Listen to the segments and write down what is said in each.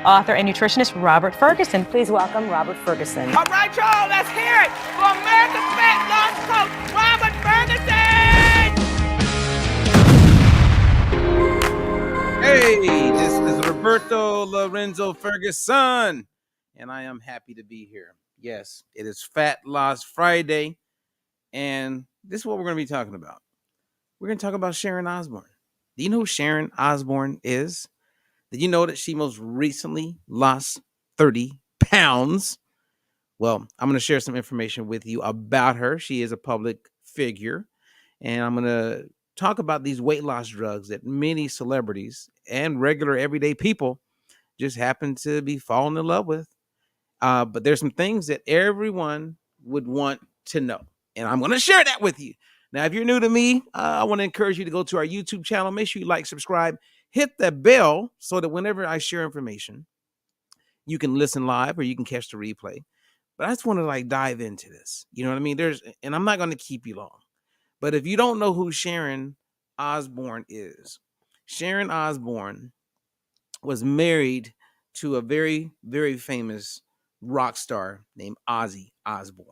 author and nutritionist Robert Ferguson. Please welcome Robert Ferguson. All right, y'all, let's hear it for America's Fat Loss Coach, Robert Ferguson! Hey, this is Roberto Lorenzo Ferguson, and I am happy to be here. Yes, it is Fat Loss Friday, and this is what we're going to be talking about. We're going to talk about Sharon Osbourne. Do you know who Sharon Osbourne is? Did you know that she most recently lost 30 pounds? Well, I'm going to share some information with you about her. She is a public figure, and I'm going to talk about these weight loss drugs that many celebrities and regular everyday people just happen to be falling in love with. But there's some things that everyone would want to know, and I'm going to share that with you. Now, if you're new to me, I want to encourage you to go to our YouTube channel. Make sure you like, subscribe, hit the bell so that whenever I share information, you can listen live or you can catch the replay. But I just want to dive into this. You know what I mean? And I'm not going to keep you long. But if you don't know who Sharon Osbourne is, Sharon Osbourne was married to a very, very famous rock star named Ozzy Osbourne.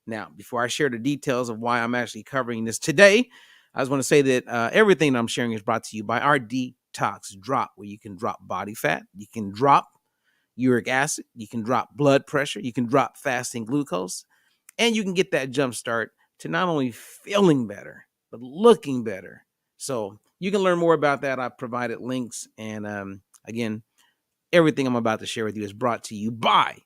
Now, before I share the details of why I'm actually covering this today, I just want to say that everything that I'm sharing is brought to you by our Detox Drop, where you can drop body fat, you can drop uric acid, you can drop blood pressure, you can drop fasting glucose, and you can get that jump start to not only feeling better, but looking better. So you can learn more about that. I've provided links. And again, everything I'm about to share with you is brought to you by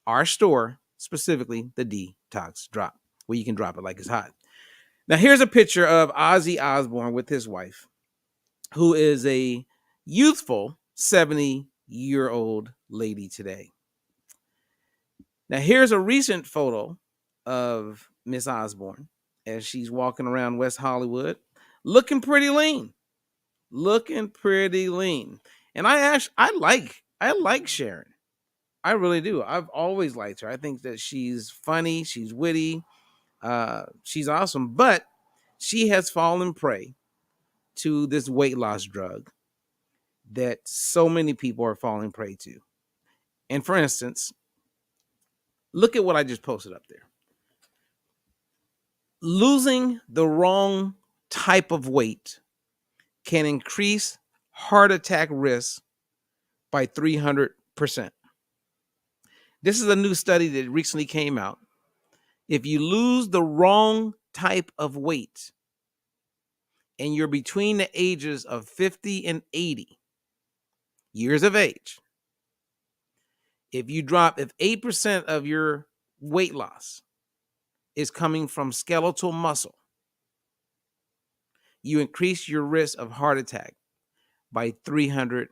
our store, specifically the Detox Drop, where you can drop it like it's hot. Now, here's a picture of Ozzy Osbourne with his wife, who is a youthful 70-year-old lady today. Now, here's a recent photo of Miss Osbourne as she's walking around West Hollywood, looking pretty lean. And I like Sharon. I really do. I've always liked her. I think that she's funny, she's witty, she's awesome, but she has fallen prey to this weight loss drug that so many people are falling prey to. And for instance, look at what I just posted up there. Losing the wrong type of weight can increase heart attack risk by 300%. This is a new study that recently came out. If you lose the wrong type of weight and you're between the ages of 50 and 80 years of age, if 8% of your weight loss is coming from skeletal muscle, you increase your risk of heart attack by 300%.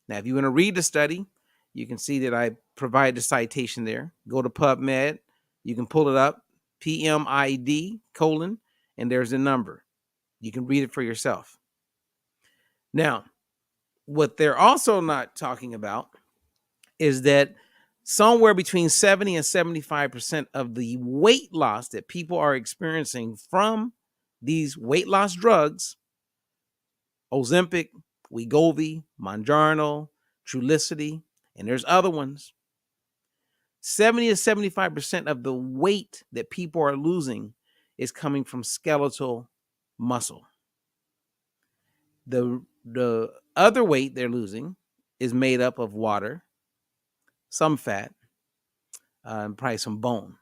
Now, if you want to read the study, you can see that I provide the citation there. Go to PubMed. You can pull it up, PMID, and there's a number. You can read it for yourself. Now, what they're also not talking about is that somewhere between 70 and 75% of the weight loss that people are experiencing from these weight loss drugs, Ozempic, Wegovy, Mounjaro, Trulicity, and there's other ones, 70 to 75% of the weight that people are losing is coming from skeletal muscle. The other weight they're losing is made up of water, some fat, and probably some bone.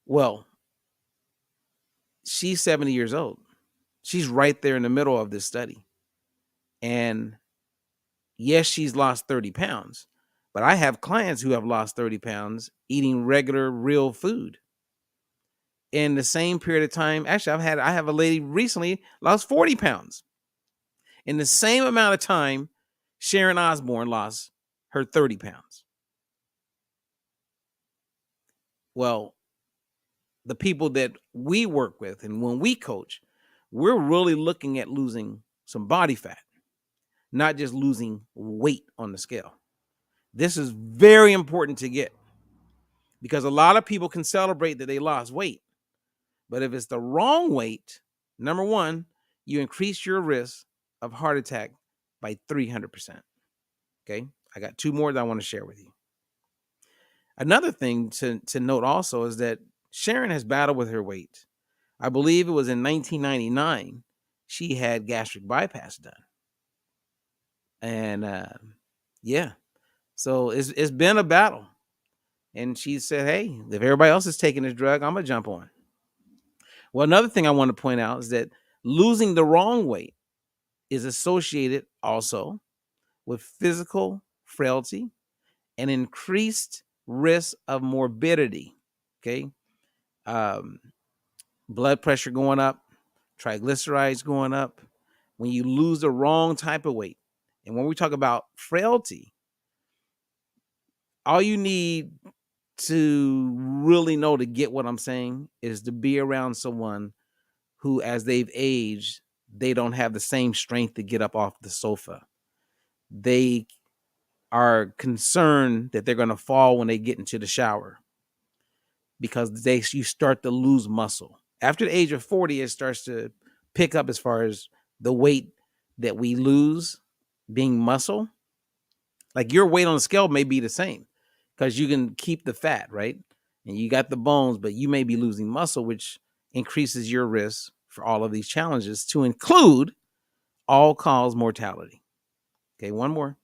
Well, she's 70 years old. She's right there in the middle of this study. And yes, she's lost 30 pounds, but I have clients who have lost 30 pounds eating regular, real food. In the same period of time, actually, I have a lady recently lost 40 pounds. In the same amount of time, Sharon Osbourne lost her 30 pounds. Well, the people that we work with and when we coach, we're really looking at losing some body fat, not just losing weight on the scale. This is very important to get because a lot of people can celebrate that they lost weight. But if it's the wrong weight, number one, you increase your risk of heart attack by 300%. Okay. I got 2 more that I want to share with you. Another thing to note also is that Sharon has battled with her weight. I believe it was in 1999 she had gastric bypass done. And yeah, so it's been a battle. And she said, hey, if everybody else is taking this drug, I'm going to jump on. Well, another thing I want to point out is that losing the wrong weight is associated also with physical frailty and increased risk of morbidity. Okay. Blood pressure going up, triglycerides going up when you lose the wrong type of weight. And when we talk about frailty, all you need to really know to get what I'm saying is to be around someone who, as they've aged, they don't have the same strength to get up off the sofa. They are concerned that they're going to fall when they get into the shower because you start to lose muscle. After the age of 40, it starts to pick up as far as the weight that we lose being muscle. Like your weight on the scale may be the same because you can keep the fat, right? And you got the bones, but you may be losing muscle, which increases your risk for all of these challenges, to include all-cause mortality. Okay, one more.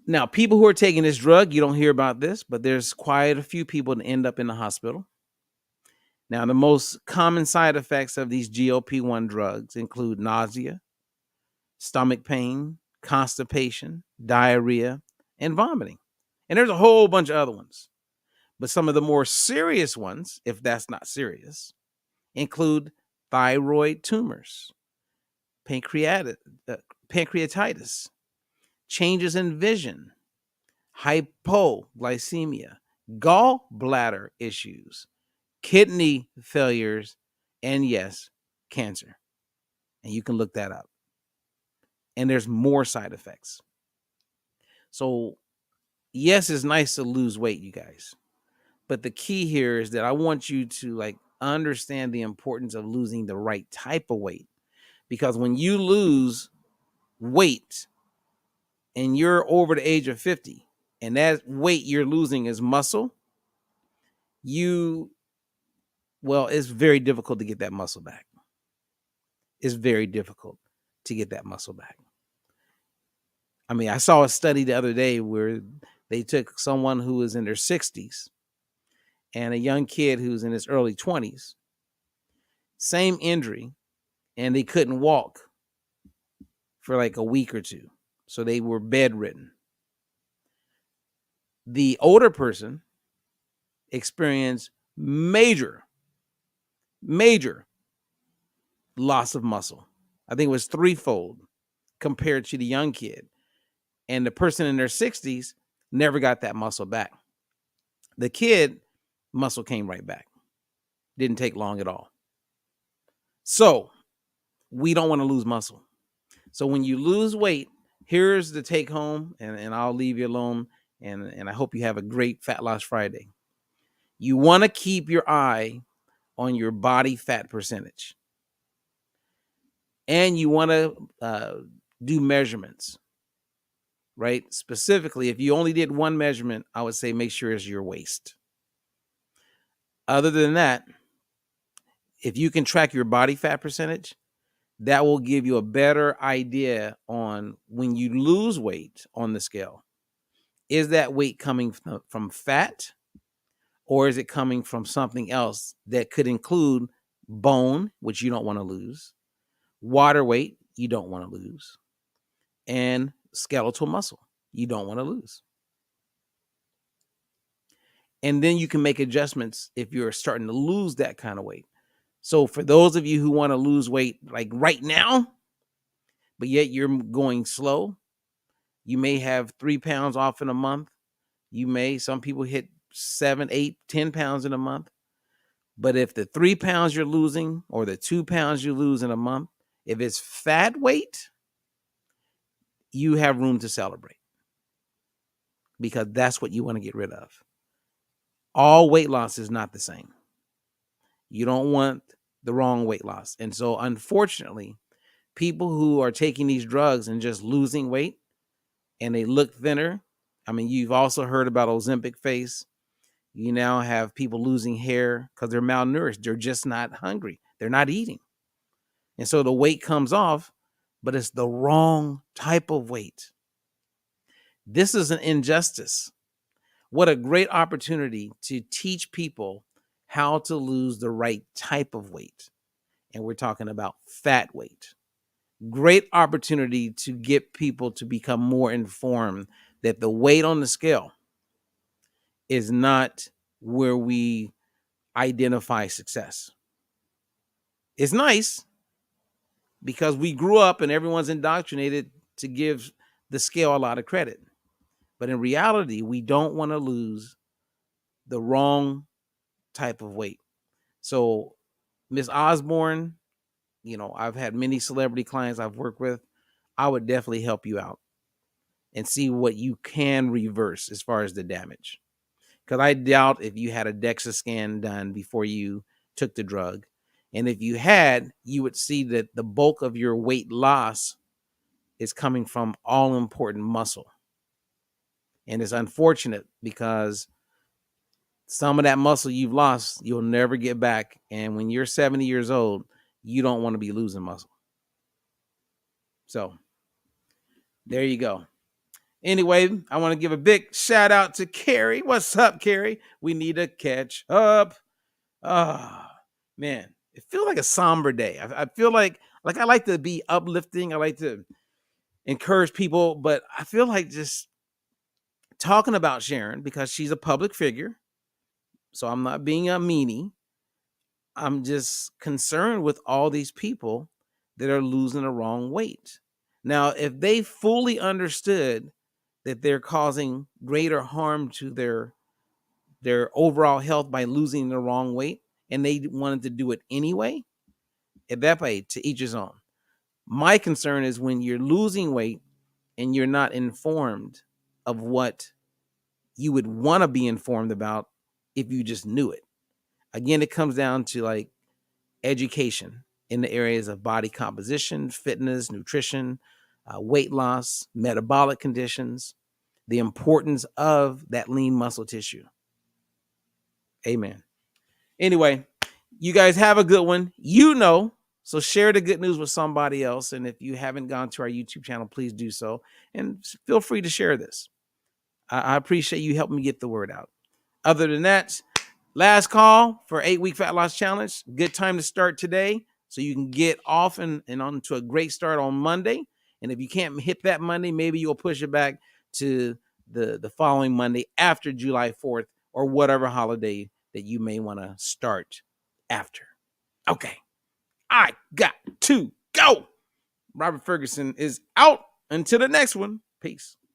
Now, people who are taking this drug, you don't hear about this, but there's quite a few people that end up in the hospital. Now, the most common side effects of these GLP-1 drugs include nausea, stomach pain, constipation, diarrhea, and vomiting. And there's a whole bunch of other ones. But some of the more serious ones, if that's not serious, include thyroid tumors, pancreatitis, changes in vision, hypoglycemia, gallbladder issues, kidney failures, and yes, cancer. And you can look that up. And there's more side effects. So, yes, it's nice to lose weight, you guys. But the key here is that I want you to understand the importance of losing the right type of weight. Because when you lose weight and you're over the age of 50 and that weight you're losing is muscle, it's very difficult to get that muscle back. It's very difficult to get that muscle back. I mean, I saw a study the other day where they took someone who was in their 60s and a young kid who's in his early 20s, same injury, and they couldn't walk for like a week or two. So they were bedridden. The older person experienced major loss of muscle. I think it was threefold compared to the young kid. And the person in their 60s never got that muscle back. The kid, muscle came right back. Didn't take long at all. So we don't want to lose muscle. So when you lose weight, here's the take home, and I'll leave you alone. And I hope you have a great Fat Loss Friday. You want to keep your eye on your body fat percentage. And you want to do measurements, right? Specifically, if you only did one measurement, I would say make sure it's your waist. Other than that, if you can track your body fat percentage, that will give you a better idea on when you lose weight on the scale. Is that weight coming from fat, or is it coming from something else that could include bone, which you don't want to lose, water weight, you don't want to lose, and skeletal muscle, you don't want to lose. And then you can make adjustments if you're starting to lose that kind of weight. So for those of you who want to lose weight like right now, but yet you're going slow, you may have 3 pounds off in a month. Some people hit 7, 8, 10 pounds in a month. But if the 3 pounds you're losing or the 2 pounds you lose in a month, if it's fat weight, you have room to celebrate because that's what you want to get rid of. All weight loss is not the same. You don't want the wrong weight loss. And so unfortunately, People who are taking these drugs and just losing weight and they look thinner. I mean, you've also heard about Ozempic face. You now have people losing hair because they're malnourished. They're just not hungry. They're not eating. And so the weight comes off, but it's the wrong type of weight. This is an injustice. What a great opportunity to teach people how to lose the right type of weight. And we're talking about fat weight. Great opportunity to get people to become more informed that the weight on the scale is not where we identify success. It's nice because we grew up and everyone's indoctrinated to give the scale a lot of credit. But in reality, we don't want to lose the wrong type of weight. So, Miss Osbourne, I've had many celebrity clients I've worked with. I would definitely help you out and see what you can reverse as far as the damage. Because I doubt if you had a DEXA scan done before you took the drug. And if you had, you would see that the bulk of your weight loss is coming from all important muscle. And it's unfortunate because some of that muscle you've lost, you'll never get back. And when you're 70 years old, you don't want to be losing muscle. So there you go. Anyway, I want to give a big shout out to Carrie. What's up, Carrie? We need to catch up. Oh, man, it feels like a somber day. I feel like I like to be uplifting. I like to encourage people, but I feel like just talking about Sharon because she's a public figure. So I'm not being a meanie. I'm just concerned with all these people that are losing the wrong weight. Now, if they fully understood that they're causing greater harm to their overall health by losing the wrong weight, and they wanted to do it anyway, at that point, to each his own. My concern is when you're losing weight and you're not informed of what you would want to be informed about if you just knew it. Again, it comes down to like education in the areas of body composition, fitness, nutrition, weight loss, metabolic conditions, the importance of that lean muscle tissue. Amen. Anyway, you guys have a good one. So share the good news with somebody else. And if you haven't gone to our YouTube channel, please do so. And feel free to share this. I appreciate you helping me get the word out. Other than that, last call for 8-week fat loss challenge. Good time to start today so you can get off and on to a great start on Monday. And if you can't hit that Monday, maybe you'll push it back to the following Monday after July 4th or whatever holiday that you may want to start after. Okay. I got to go. Robert Ferguson is out. Until the next one. Peace.